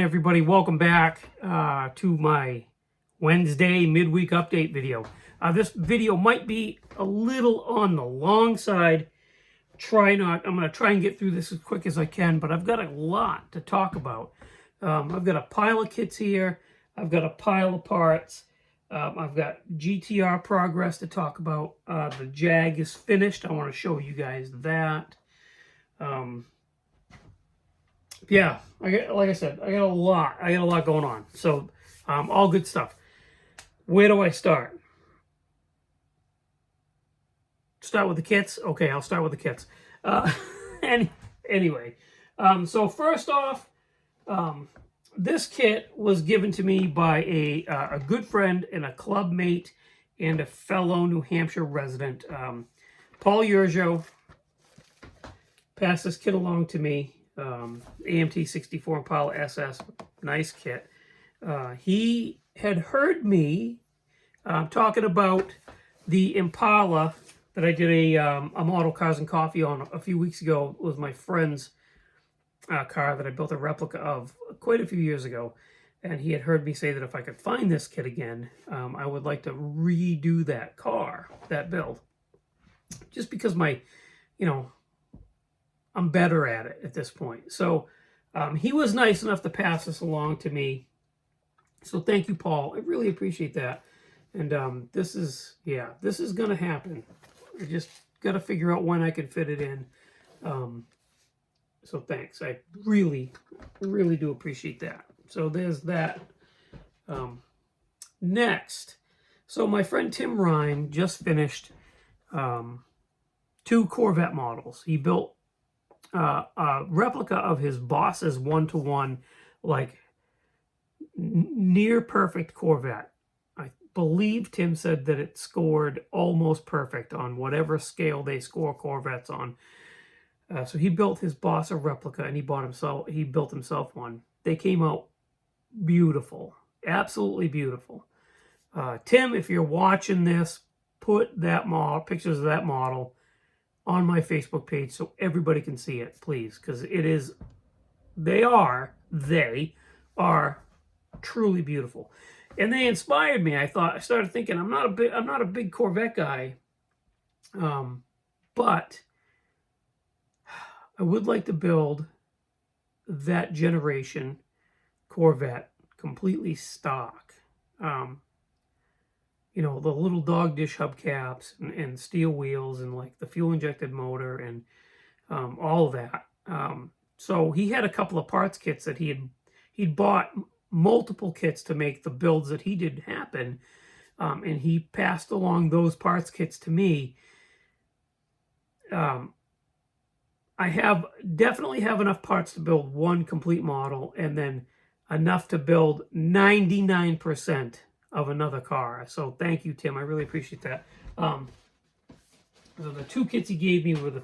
everybody, welcome back to my Wednesday midweek update video. This video might be a little on the long side. I'm going to try and get through this as quick as I can, but I've got a lot to talk about. I've got a pile of kits here. I've got a pile of parts. I've got GTR progress to talk about. The Jag is finished. I want to show you guys that. Yeah, like I said, I got a lot going on. So, all good stuff. Where do I start? Start with the kits? Okay, I'll start with the kits. Anyway, so first off, this kit was given to me by a good friend and a club mate and a fellow New Hampshire resident. Paul Urjo passed this kit along to me. AMT 64 Impala SS, nice kit. He had heard me talking about the Impala that I did a Model Cars and Coffee on a few weeks ago. It was my friend's car that I built a replica of quite a few years ago. And he had heard me say that if I could find this kit again, I would like to redo that car, that build. Just because I'm better at it at this point. So he was nice enough to pass this along to me. So thank you, Paul. I really appreciate that. And this is going to happen. I just got to figure out when I can fit it in. So thanks. I really do appreciate that. So there's that. Next. So my friend Tim Ryan just finished 2 Corvette models. He built a replica of his boss's 1-to-1, like near perfect Corvette. I believe Tim said that it scored almost perfect on whatever scale they score Corvettes on. So he built his boss a replica, and he built himself one. They came out beautiful, absolutely beautiful. Tim, if you're watching this, put that model, pictures of that model on my Facebook page so everybody can see it, please, because they are truly beautiful, and they inspired me. I started thinking, I'm not a big Corvette guy, but I would like to build that generation Corvette completely stock. The little dog dish hubcaps and steel wheels and like the fuel injected motor and all of that. So he had a couple of parts kits that he'd bought multiple kits to make the builds that he did happen. And he passed along those parts kits to me. I definitely have enough parts to build one complete model, and then enough to build 99% of another car. So thank you, Tim. I really appreciate that. So the 2 kits he gave me were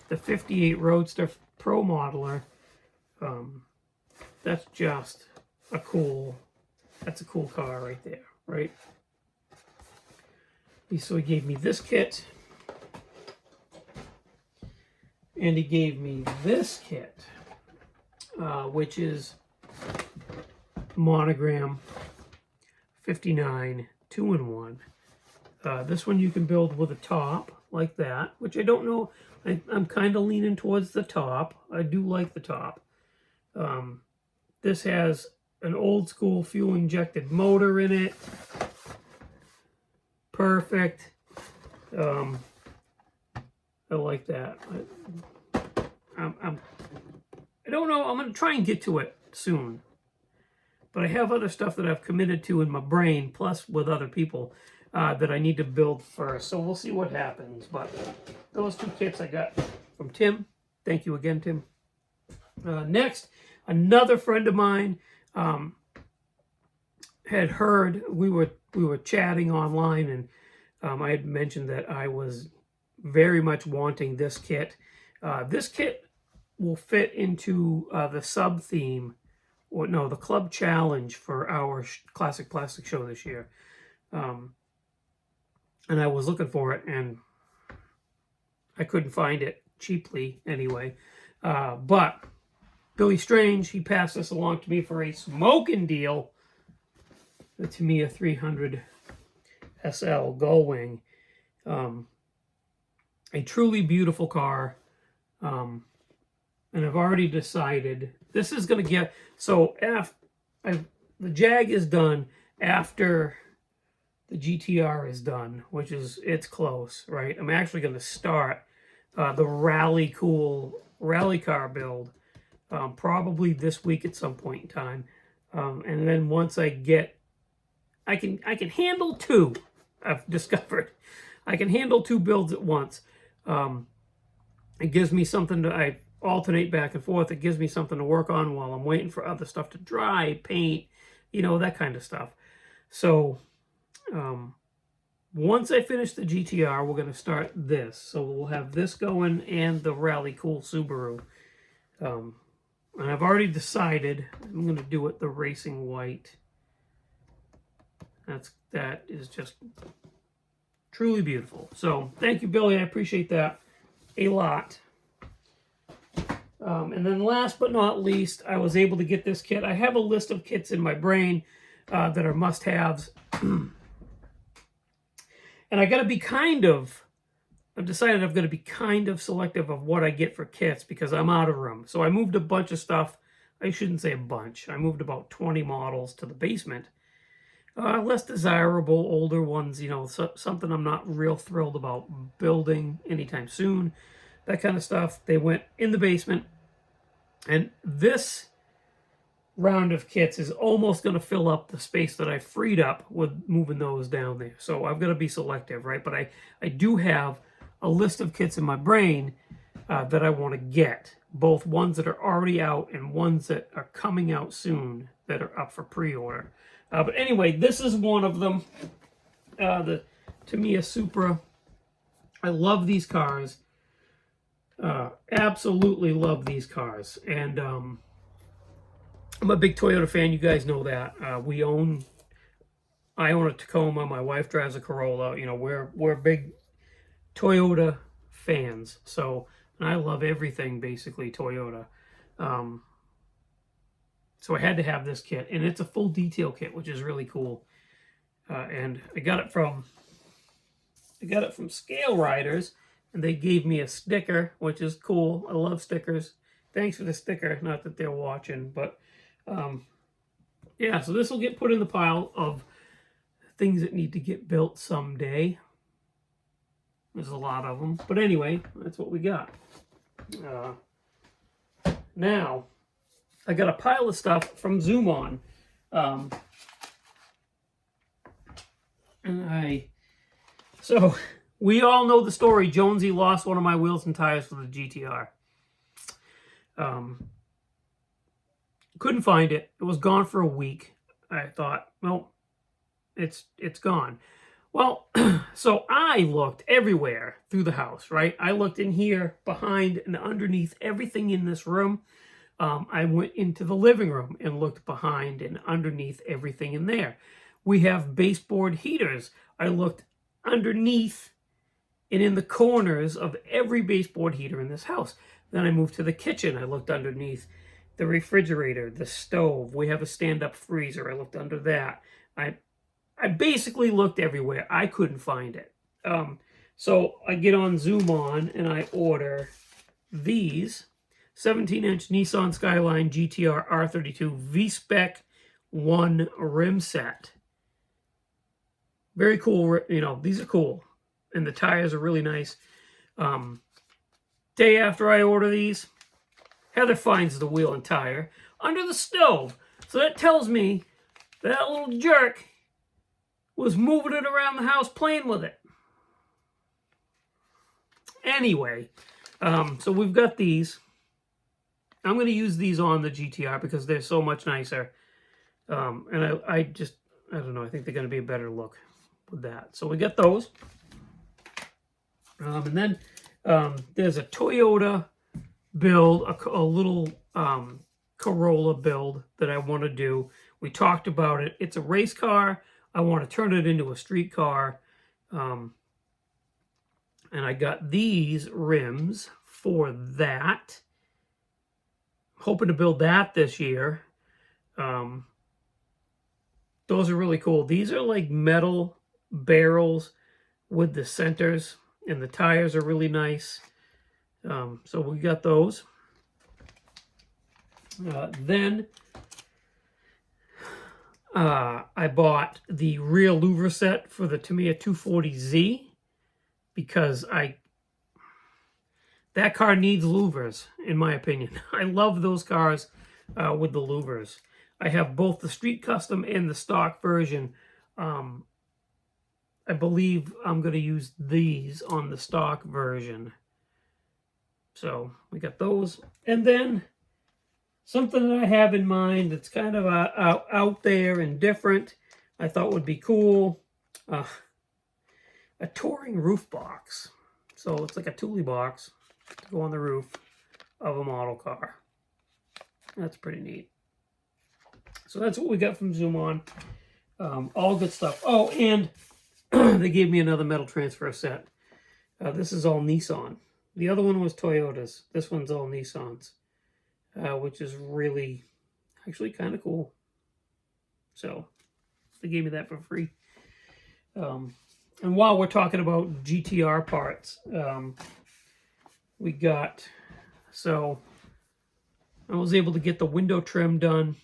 the 58 Roadster Pro Modeler. That's just a cool car right there, right? So he gave me this kit, and he gave me this kit, which is Monogram 59 2-in-1. This one you can build with a top like that, which I don't know. I'm kind of leaning towards the top. I do like the top. This has an old school fuel injected motor in it. Perfect. I like that. I don't know. I'm going to try and get to it soon. But I have other stuff that I've committed to in my brain, plus with other people, that I need to build first. So we'll see what happens. But those 2 kits I got from Tim. Thank you again, Tim. Next, another friend of mine had heard, we were chatting online, and I had mentioned that I was very much wanting this kit. This kit will fit into the sub theme, or no, the club challenge for our Classic Plastic show this year. And I was looking for it, and I couldn't find it cheaply anyway. But Billy Strange, he passed this along to me for a smoking deal. The Tamiya 300 SL Gullwing. A truly beautiful car. And I've already decided this is going to get... So the Jag is done after the GTR is done, which is, it's close, right? I'm actually going to start the rally car build probably this week at some point in time. And then once I get... I can handle two, I've discovered. I can handle two builds at once. It gives me something to... I alternate back and forth. It gives me something to work on while I'm waiting for other stuff to dry, paint, you know, that kind of stuff. So once I finish the GTR, we're going to start this. So we'll have this going and the Rally Cool Subaru. And I've already decided I'm going to do it the racing white. That is just truly beautiful. So thank you, Billy. I appreciate that a lot. And then last but not least, I was able to get this kit. I have a list of kits in my brain that are must-haves. And I got to be I've decided I've got to be kind of selective of what I get for kits because I'm out of room. So I moved a bunch of stuff. I shouldn't say a bunch. I moved about 20 models to the basement. Less desirable, older ones, you know, something I'm not real thrilled about building anytime soon. That kind of stuff. They went in the basement. And this round of kits is almost going to fill up the space that I freed up with moving those down there. So I've got to be selective, right? But I do have a list of kits in my brain that I want to get. Both ones that are already out and ones that are coming out soon that are up for pre-order. But anyway, this is one of them. The Tamiya Supra. I love these cars. Absolutely love these cars. And I'm a big Toyota fan. You guys know that. I own a Tacoma. My wife drives a Corolla. You know, we're big Toyota fans. So, and I love everything basically Toyota. So I had to have this kit, and it's a full detail kit, which is really cool. And I got it from Scale Riders, and they gave me a sticker, which is cool. I love stickers. Thanks for the sticker. Not that they're watching, but yeah. So this will get put in the pile of things that need to get built someday. There's a lot of them, but anyway, that's what we got. Now, I got a pile of stuff from Zoom On. So we all know the story. Jonesy lost one of my wheels and tires for the GTR. Couldn't find it. It was gone for a week. I thought, well, it's gone. Well, so I looked everywhere through the house, right? I looked in here, behind, and underneath everything in this room. I went into the living room and looked behind and underneath everything in there. We have baseboard heaters. I looked underneath and in the corners of every baseboard heater in this house. Then I moved to the kitchen. I looked underneath the refrigerator, the stove. We have a stand-up freezer. I looked under that. I basically looked everywhere. I couldn't find it. So I get on Zoom On and I order these 17-inch Nissan Skyline GTR R32 V-Spec 1 rim set. Very cool. You know, these are cool. And the tires are really nice. Day after I order these, Heather finds the wheel and tire under the stove. So that tells me that little jerk was moving it around the house playing with it. Anyway, so we've got these. I'm going to use these on the GTR because they're so much nicer. And I don't know, I think they're going to be a better look with that. So we got those. And then there's a Toyota build, a little Corolla build that I want to do. We talked about it. It's a race car. I want to turn it into a street car. And I got these rims for that. hoping to build that this year. Those are really cool. These are like metal barrels with the centers, and the tires are really nice. So we got those. Then I bought the rear louver set for the Tamiya 240Z because that car needs louvers, in my opinion. I love those cars with the louvers. I have both the Street Custom and the stock version. I believe I'm going to use these on the stock version. So we got those. And then something that I have in mind that's kind of out there and different, I thought would be cool. A touring roof box. So it's like a Thule box to go on the roof of a model car. That's pretty neat. So that's what we got from Zoom On. All good stuff. Oh, and they gave me another metal transfer set. This is all Nissan. The other one was Toyota's. This one's all Nissan's, which is really, actually kind of cool. So they gave me that for free. And while we're talking about GTR parts, we got, so I was able to get the window trim done.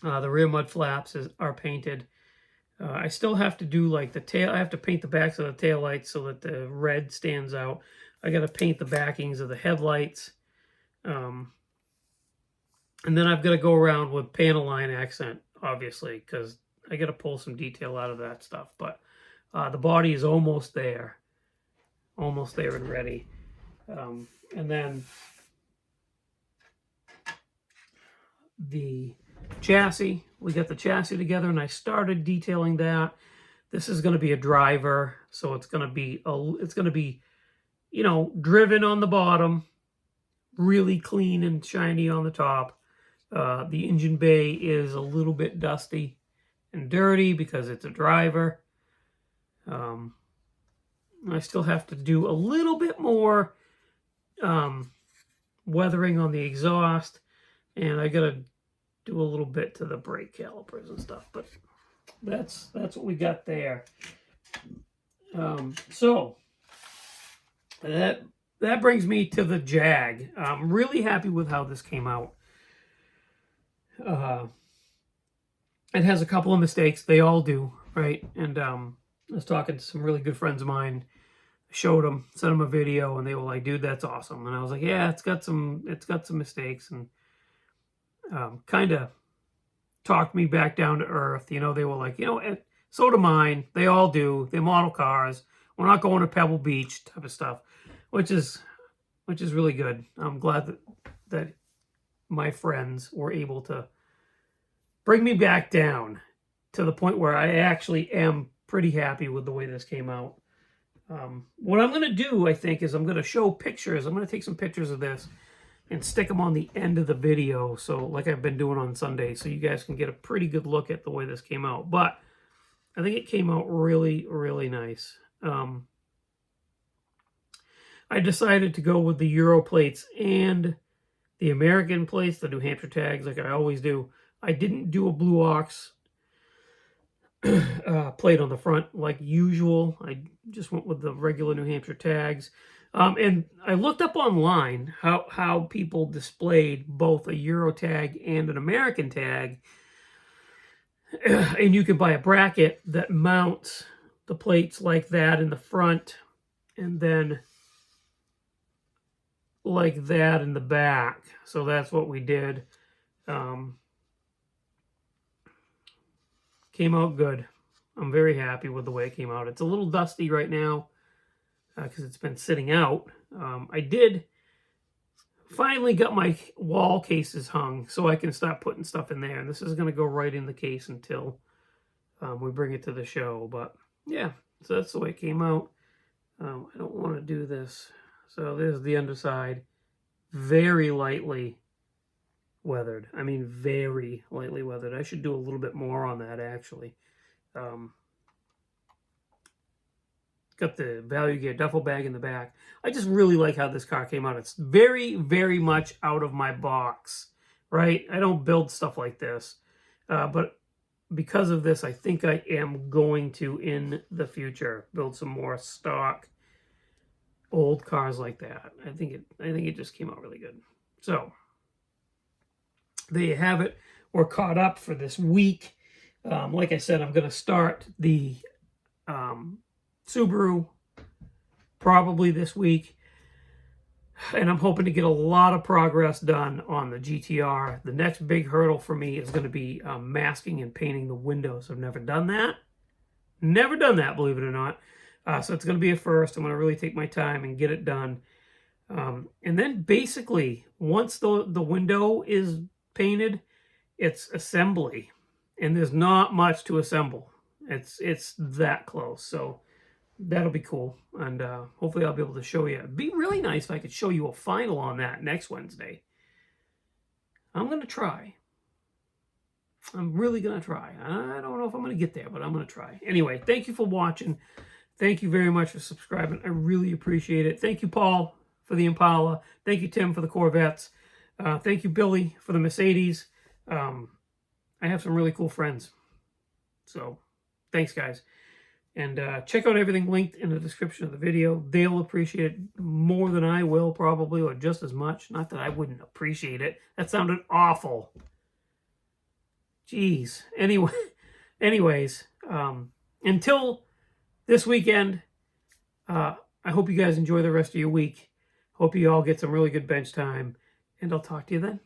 The rear mud flaps are painted. I still have to do like the tail. I have to paint the backs of the tail lights so that the red stands out. I got to paint the backings of the headlights. And then I've got to go around with panel line accent, obviously, because I got to pull some detail out of that stuff. But the body is almost there. Almost there and ready. And then the chassis, we got the chassis together and I started detailing that. This is going to be a driver, so it's going to be you know, driven on the bottom, really clean and shiny on the top. The engine bay is a little bit dusty and dirty because it's a driver. I still have to do a little bit more weathering on the exhaust, and I got to do a little bit to the brake calipers and stuff, but that's what we got there. So that brings me to the Jag. I'm really happy with how this came out. It has a couple of mistakes. They all do, right? And I was talking to some really good friends of mine. Showed them, sent them a video, and they were like, "Dude, that's awesome." And I was like, "Yeah, it's got some mistakes," and kind of talked me back down to earth. You know, they were like, you know, so do mine. They all do. They're model cars. We're not going to Pebble Beach type of stuff, which is really good. I'm glad that my friends were able to bring me back down to the point where I actually am pretty happy with the way this came out. What I'm going to do, I think, is I'm going to show pictures. I'm going to take some pictures of this and stick them on the end of the video, so like I've been doing on Sunday, so you guys can get a pretty good look at the way this came out. But I think it came out really, really nice. I decided to go with the Euro plates and the American plates, the New Hampshire tags, like I always do. I didn't do a Blue Ox plate on the front like usual. I just went with the regular New Hampshire tags. And I looked up online how people displayed both a Euro tag and an American tag. And you can buy a bracket that mounts the plates like that in the front and then like that in the back. So that's what we did. Came out good. I'm very happy with the way it came out. It's a little dusty right now because it's been sitting out. I did finally got my wall cases hung so I can start putting stuff in there. And this is going to go right in the case until we bring it to the show. But yeah, so that's the way it came out. I don't want to do this. So there's the underside. Very lightly weathered. I mean, very lightly weathered. I should do a little bit more on that, actually. got the value gear duffel bag in the back. I just really like how this car came out. It's very, very much out of my box, right? I don't build stuff like this. But because of this, I think I am going to, in the future, build some more stock old cars like that. I think it just came out really good. So there you have it. We're caught up for this week. Like I said, I'm going to start the Subaru probably this week. And I'm hoping to get a lot of progress done on the GTR. The next big hurdle for me is going to be masking and painting the windows. I've never done that. Never done that, believe it or not. So it's going to be a first. I'm going to really take my time and get it done. And then basically, once the window is painted, it's assembly. And there's not much to assemble. It's that close. So that'll be cool. And hopefully I'll be able to show you. It'd be really nice if I could show you a final on that next Wednesday. I'm going to try. I'm really going to try. I don't know if I'm going to get there, but I'm going to try. Anyway, thank you for watching. Thank you very much for subscribing. I really appreciate it. Thank you, Paul, for the Impala. Thank you, Tim, for the Corvettes. Thank you, Billy, for the Mercedes. I have some really cool friends. So, thanks, guys. And check out everything linked in the description of the video. They'll appreciate it more than I will, probably, or just as much. Not that I wouldn't appreciate it. That sounded awful. Jeez. Anyways, until this weekend, I hope you guys enjoy the rest of your week. Hope you all get some really good bench time. And I'll talk to you then.